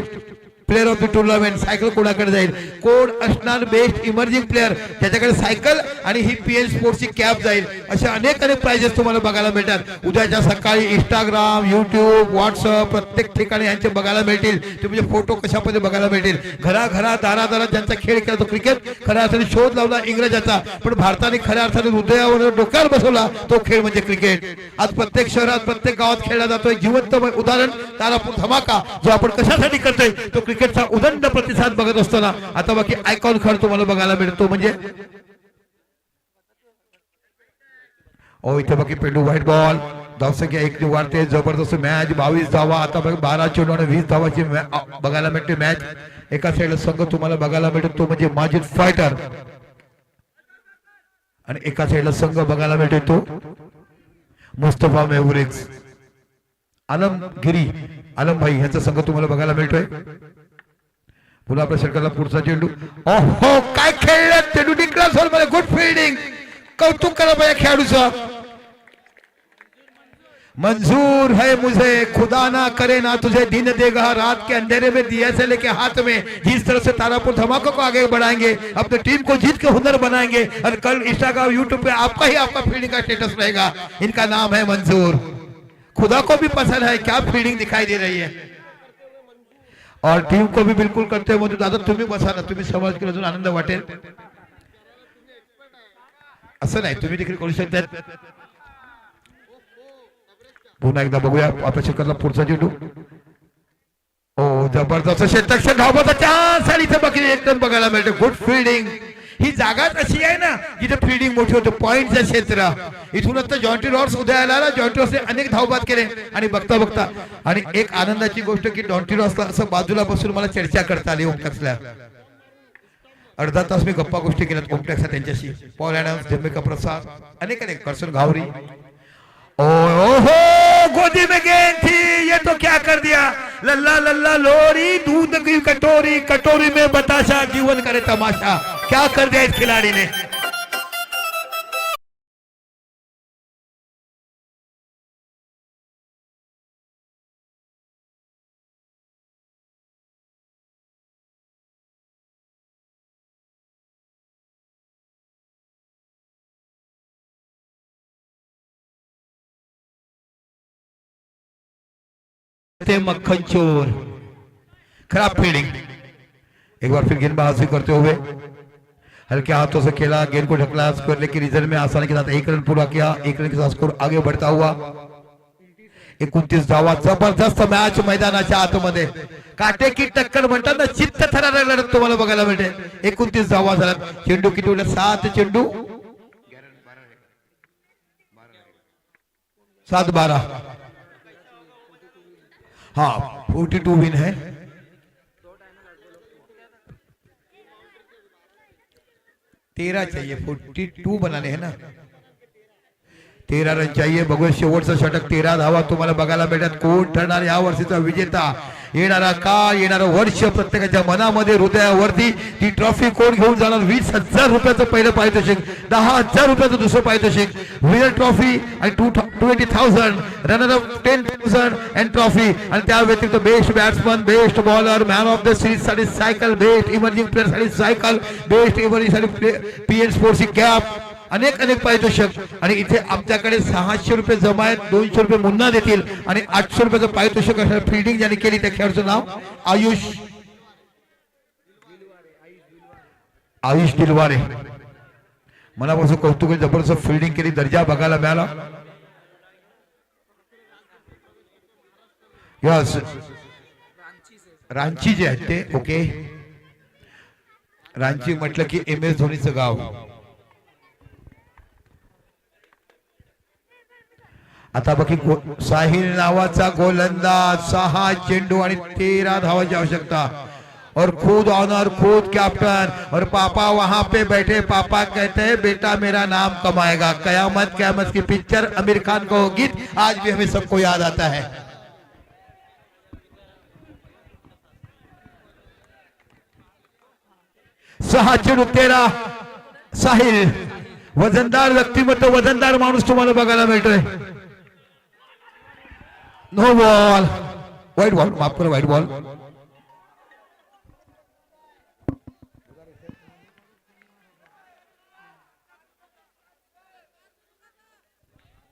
player of the tournament, cycle कोणाकडे जाईल, कोण असणार बेस्ट इमर्जिंग प्लेअर, त्याच्याकडे सायकल आणि ही पीएन स्पोर्ट्सची कॅप जाईल. अशा अनेक प्राइजेस तुम्हाला बघायला मिळतात. उद्याच्या सकाळी इंस्टाग्राम, युट्यूब, व्हॉट्सअप प्रत्येक ठिकाणी यांचे बघायला मिळतील. तुम्ही फोटो कशामध्ये बघायला मिळतील. घराघरात दारादारात ज्यांचा खेळ केला तो क्रिकेट खऱ्या अर्थाने शोध लावला इंग्रजाचा, पण भारताने खऱ्या अर्थाने हृदयावर डोक्यावर बसवला तो खेळ म्हणजे क्रिकेट. आज प्रत्येक शहरात प्रत्येक गावात खेळला जातोय. जिवंत उदाहरण तारापूर धमाका जो आपण कशासाठी करतोय, तो क्रिकेटचा उदंड प्रतिसाद बघत असताना आता बाकी आयकॉन खड तुम्हाला बघायला मिळतो. म्हणजे ओ इथे बाकी पेंडू, व्हाईट बॉल, धावसंख्या 1 वाढते. जबरदस्त मॅच, 22 धावा. आता बघा 12 चेंडू आणि 20 धावाची बघायला मिळते मॅच. एका साईडला संघ तुम्हाला बघायला मिळतो तो म्हणजे माजिद फायटर, आणि एका साईडला संघ बघायला मिळतो तो मुस्तफा मेवरिक्स. आलमगिरी आलम भाई यांचा संघ तुम्हाला बघायला मिळतोय. पुन्हा आपल्या षटकाला पुढचा चेंडू. ओहो काय खेळला चेंडू, निकला सोल मध्ये. गुड फील्डिंग, कौतुक करा पाहिजे खेळाडूचा. मंजूर है मुझे खुदा ना करे ना तुझे, दिन देगा रात के अंधेरे में दिया से लेके हाथ में. जिस तरह से तारापुर धमाका को आगे बढ़ाएंगे, अपने टीम को जीत के हुनर बनाएंगे, और कल इंस्टाग्राम यूट्यूब पे आपका ही आपका फील्डिंग का स्टेटस रहेगा. इनका नाम है मंजूर. खुदा को भी पसंद है, क्या फील्डिंग दिखाई दे रही है. और टीम को भी बिल्कुल करते हो. दादा तुम्ही बसा ना, तुम्ही समज केलं अजून आनंद वाटेल. असं नाही, तुम्ही देखील करू शकता. पुन्हा एकदा बघूया आपल्या षटकातला पुढचा चेंडू. ओ जबरदस्त क्षेत्रक्षण, धावण्याचा चान्स, आणि इथे बाकी एकदम बघायला मिळते. Good fielding. ही जागाच अशी आहे ना जिथे फील्डिंग मोठी होते, पॉइंटचं क्षेत्र. इथूनच तर जॉन्टी रॉड्स उदयाला आला. जॉन्टी रॉड्सने अनेक धावबाद केले. आणि बघता बघता आणि एक आनंदाची गोष्ट की जॉन्टी रॉड्सला असं बाजूला बसून मला चर्चा करता आली ओमटॅक्सला. अर्धा तास मी गप्पा गोष्टी केल्यात ओमटॅक्सला त्यांच्याशी. पॉल ॲडम्स, जमेका प्रसाद, अनेक करसन घावरी. ओ हो गोदी में गेंद थी, ये तो क्या कर दिया, लल्ला लल्ला लोरी दूध की कटोरी, कटोरी में बताशा, जीवन करे तमाशा, क्या कर दिया इस खिलाड़ी ने। मक्खन चोर, खराब फील्डिंग। एक बार फिर गेंदबाजी करते हुए हल्के हाथों से खेला, गेंद को ढकला, स्क्वायर लेग के रीजन में आसानी के साथ 1 रन पूरा किया। 1 रन के साथ स्कोर आगे बढ़ता हुआ 29 धावा। जबरदस्त मॅच मैदानाच्या आतमध्ये, काटेकी टक्कर म्हणतात ना, चित्त थरार लढत तुम्हाला बघायला मिळते। 29 धावा झाल्यात। चेंडू किती उडला, 7 चेंडू 7-12, हाँ 42 विन है। तेरह चाहिए, 42 बनाने हैं ना, 13 रन चाहिए। बघूया शेवटचं षटक, 13 धावा तुम्हाला बघायला मिळतात। कोण ठरणार या वर्षीचा विजेता, येणारा काळ, येणारं वर्ष, प्रत्येकाच्या मनामध्ये हृदयावरती ती ट्रॉफी कोण घेऊन जाणार। 20,000 रुपयाचं पहिलं पारितोषिक, 10,000 रुपयाचं दुसरं पारितोषिक, विनर ट्रॉफी आणि 20,000, रनर अप 10,000 अँड ट्रॉफी। आणि त्या व्यतिरिक्त best batsman, best bowler, man of the series साठी सायकल, बेस्ट इमर्जिंग प्लेअर साठी सायकल, बेस्ट इमर्जिंग साठी पीएन स्पोर्ट्सची कॅप, अनेक अनेक पारितोषिक। आणि इथे आमच्याकडे 600 रुपये जमा आहेत, 200 रुपये मुन्ना देतील आणि 800 रुपयाचं पारितोषिक असणार। फिल्डिंग ज्यांनी केली त्या खेळाडूचं नाव आयुष दिलवारे, मनापासून कौतुक, जबरदस्त फिल्डिंग केली, दर्जा बघायला मिळाला। यस, रांची जे आहेत ते, ओके, रांची म्हटलं की MS धोनीचं गाव। आता बाकी साहिल नावाचा गोलंदाज, 6 चेंडू आणि 13 धावांची आवश्यकता। और खुद ऑनर, खुद कैप्टन, और पापा वहां पे बैठे, पापा कहते हैं बेटा मेरा नाम कमाएगा। कयामत कयामत की पिक्चर, आमिर खान का वो गीत आज भी हमें सबको याद आता है। 6 चेंडू 13, साहिल वजनदार व्यक्तिमत्व, वजनदार माणूस तुम्हाला बघायला मिळतोय। नो बॉल, वाईट बॉल, माफ करा, वाईट बॉल।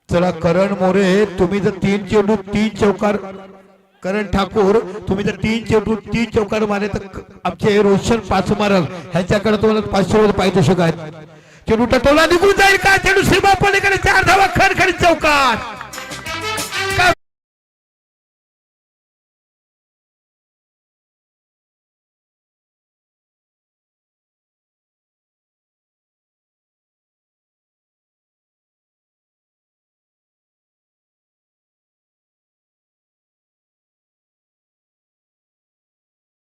चला करण मोरे, तुम्ही जर 3 चेंडू 3 चौकार, करण ठाकूर तुम्ही जर 3 चेंडू 3 चौकार मारले तर आमचे रोशन पाचमारल ह्यांच्याकडे तुम्हाला 500 रुपये पारितोषिक आहेत। चेंडू टटोला निघून जाईल का, चेंडू सीमा पलीकडे 4 धावा, खणखणीत चौकार।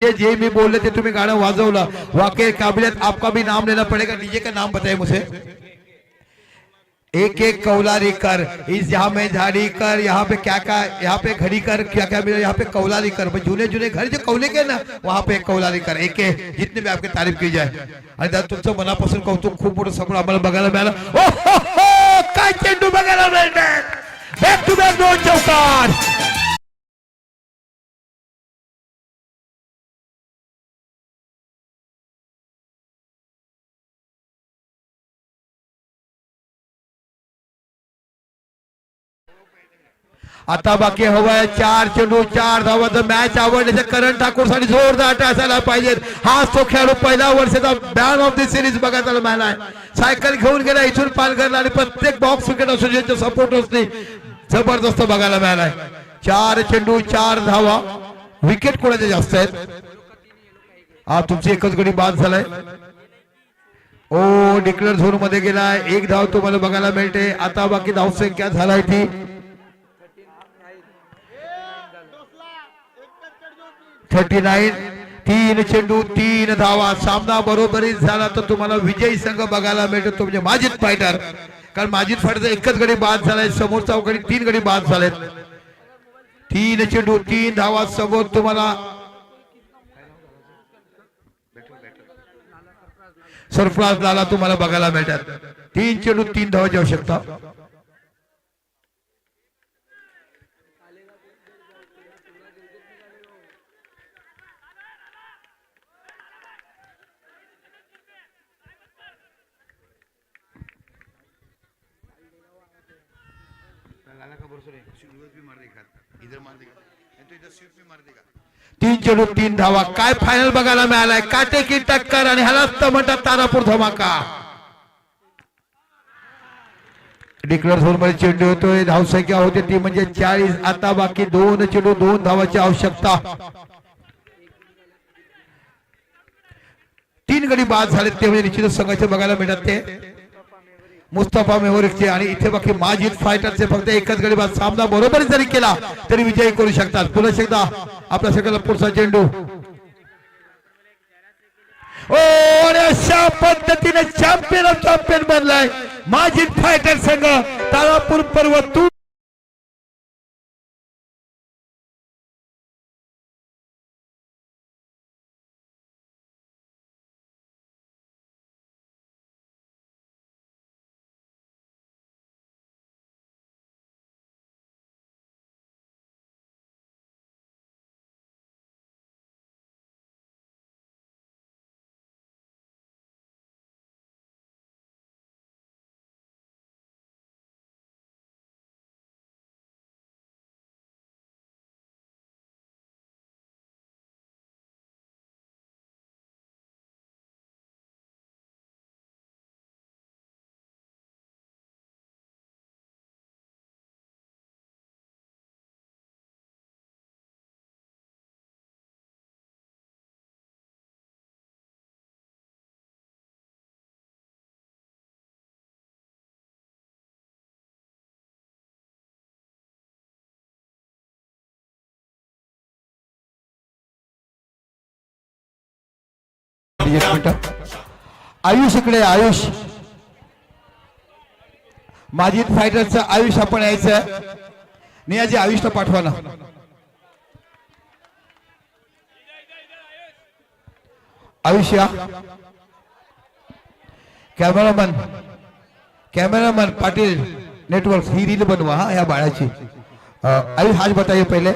जे मी बोल थे तुम्हें गाना वाजवला, वाकई काबिलियत, आपका भी नाम लेना पड़ेगा। डीजे का नाम बताइए मुझे। एक एक कौलारी कर, इस यहाँ में झाड़ी कर, यहाँ पे क्या क्या, यहाँ पे घड़ी कर, क्या क्या मिला, यहाँ पे कौलारी कर। जूने जूने घर जो कौले के ना, वहाँ पे कौलारी कर। एक जितने भी आपकी तारीफ की जाए आणि तुमचं मनापासून कौतुक, खूप मोठं सगळं आम्हाला बघायला मिळालं। ओहो, काय चेंडू बघायला मिळतात, बॅक टू बॅक 2 चौकार। आता बाकी हवाय 4 चेंडू 4 धावांचं मॅच आवडण्याच्या करण ठाकूर साठी जोरदार टाळ्या असायला पाहिजेत। हाच तो खेळाडू, पहिल्या वर्षाचा मॅन ऑफ द सिरीज बघायला मिळालाय। सायकल घेऊन गेला इथून पालघरला आणि प्रत्येक बॉक्स विकेट असोसिएशनच्या सपोर्टर्सनी जबरदस्त बघायला मिळालाय। 4 चेंडू 4 धावा, विकेट कोणाचे जास्त आहेत? हा तुमची एकच गडी बाद झालाय। ओ डिक्लेअर झोन मध्ये गेलाय, 1 धाव तुम्हाला बघायला मिळते। आता बाकी धावसंख्या झालाय ती 39, 3 चेंडू 3 धावा। सामना बरोबरीत झाला तर तुम्हाला विजयी संघ बघायला मिळतो, तो म्हणजे माजिद फायटर। कारण माजिद फायटरचा एकच गडी बाद झालाय, समोरचा गडी 3 गडी बाद झालेत। 3 चेंडू 3 धावा सोबत तुम्हाला सरफराज लाला तुम्हाला बघायला मिळतात. 3 चेंडू 3 धावाची आवश्यकता. तीन चेंडू 3 धावा. काय फायनल बघायला मिळालाय. काटेकी टक्कर आणि ह्यालाच तर म्हणतात तारापूर धमाका. डिक्लेअर झोन मध्ये चेंडू होतोय. धावसंख्या होते ती म्हणजे 40. आता बाकी 2 चेंडू 2 धावाची आवश्यकता. 3 गडी बाद झाले ते म्हणजे निश्चितच संघाचे बघायला मिळतात ते मुस्तफा मेवरिकचे. आणि इथे बाकी माजिद फायटरचे फक्त एकच गडी बाद. सामना बरोबर जरी केला तरी विजयी करू शकतात. पुन्हा एकदा आपल्या सगळ्याला पुढचा चेंडू. आणि अशा पद्धतीने चॅम्पियन ऑफ चॅम्पियन बनलाय माजिद फायटर संघ. तारापूर पर्व तू आयुष इकडे. आयुष माजिद फायटरचं आयुष आपण यायचं. नियाजी आयुषला पाठवा ना. आयुष या. कॅमेरामॅन पाटील नेटवर्क ही रील बनवा हा या बाळाची. आयुष हाच बताइए पहिले.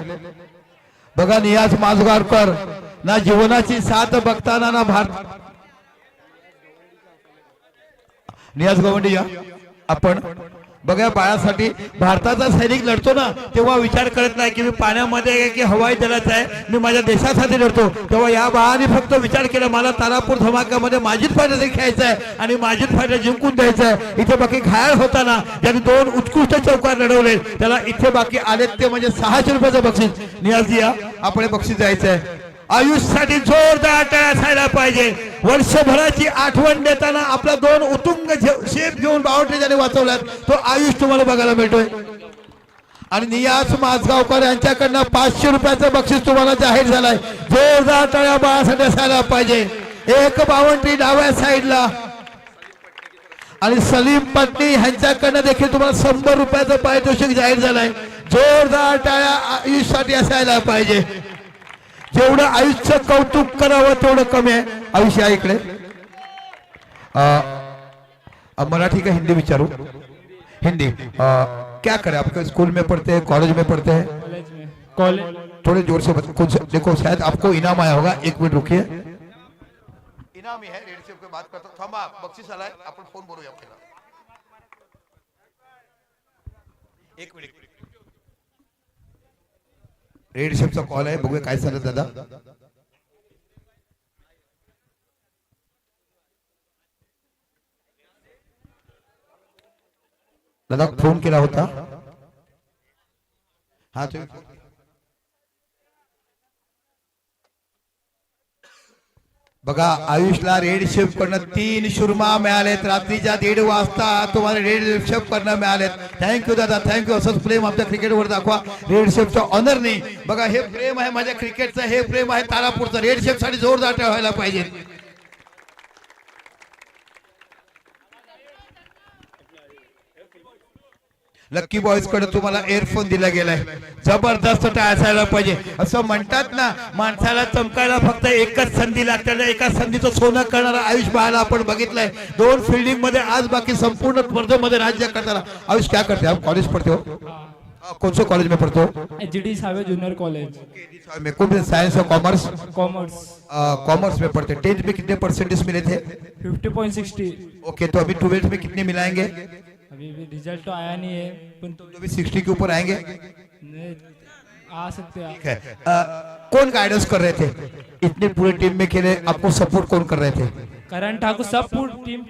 बघा नियाज माजगारकर ना जीवनाची साथ बघताना ना भारत. नियाज गवंडी या आपण. बघा बाळासाठी भारताचा सैनिक लढतो ना तेव्हा विचार करत नाही की मी पाण्यामध्ये की हवाई दलाचा आहे, मी माझ्या देशासाठी लढतो. तेव्हा या बाळाने फक्त विचार केला मला तारापूर धमाक्यामध्ये माजिद फायटर खेळायचं आहे आणि माजिद फायटर जिंकून द्यायचं आहे. इथे बाकी घायल होताना ज्यांनी 2 उत्कृष्ट चौकार लढवले त्याला इथे बाकी आले ते म्हणजे 600 रुपयाचं बक्षीस. नियाज या आपण बक्षीस द्यायचं आहे. आयुष साठी जोरदार टाळ्या असायला पाहिजे. वर्षभराची आठवण देताना आपला 2 उतुंग शेप घेऊन बाउंड्री ज्याने वाचवल्यात तो आयुष तुम्हाला बघायला मिळतोय. आणि नियाज माजगावकर यांच्याकडनं 500 रुपयाचं बक्षीस तुम्हाला जाहीर झालंय. जोरदार टाळ्या बाळासाठी असायला पाहिजे. एक बाउंड्री डाव्या साईडला. आणि सलीम पटनी यांच्याकडनं देखील तुम्हाला 100 रुपयाचं पारितोषिक जाहीर झालंय. जोरदार टाळ्या आयुष साठी असायला पाहिजे. जेवढं आयुष्य कौतुक करावं तेवढं कमी आहे. आयुष्य आहे इकडे. मराठी का हिंदी विचारू. हिंदी. क्या करें आपके स्कूल में पढ़ते हैं कॉलेज में पढ़ते हैं. कॉलेज थोड़े जोर से कुछ देखो शायद आपको इनाम आया होगा. 1 मिनट रुकिए. इनाम ही है. रेड से बात करता थांबा. बक्षीस आलाय आपण फोन बोलूया आपल्याला. 1 मिनिट. रेड शेपचा कॉल आहे. बघूया काय झालं दादा. दादा फोन केला होता. हा तुम्ही बघा आयुषला रेड शेप कडनं 3 शुरमा मिळालेत. रात्रीच्या 1:30 वाजता तुम्हाला रेड शेप कडनं मिळालेत. थँक्यू दादा थँक्यू. असंच प्रेम आमच्या क्रिकेटवर दाखवा रेड शेपच्या ऑनरने. बघा हे प्रेम आहे माझ्या क्रिकेटचं. हे प्रेम आहे तारापूरचं. रेड शेप साठी जोरदार ठेवायला पाहिजे. लक्की बॉयज कडे तुम्हाला एअरफोन दिला गेलाय, जबरदस्त असायला पाहिजे. असं म्हणतात ना, माणसाला चमकायला फक्त एकच संधी लागते, एका संधीचं सोनं करणारा आयुष बहाला आपण बघितलंय. 2 फील्डिंग मध्ये आज बाकी संपूर्ण स्पर्धेमध्ये राज्य करताना. आयुष क्या करते आप? कॉलेज पढ़ते हो? कौन से कॉलेज में पढ़ते हो? एचडी सावे जूनियर कॉलेज में कौन से साइंस और कॉमर्स? कॉमर्स कॉमर्स में पढ़ते. 10th में कितने परसेंटेज मिले थे? 50.60. ओके, तो अभी 12th में कितने मिलाएंगे? अभी भी रिजल्ट तो आया नहीं है, पर तो अभी 60 के ऊपर आएंगे. आ सकते हैं. ठीक है. कौन गाइडेंस कर रहे थे? इतने पूरे टीम में खेले, आपको सपोर्ट कौन कर रहे थे? करण ठाकुर सब पूरी टीम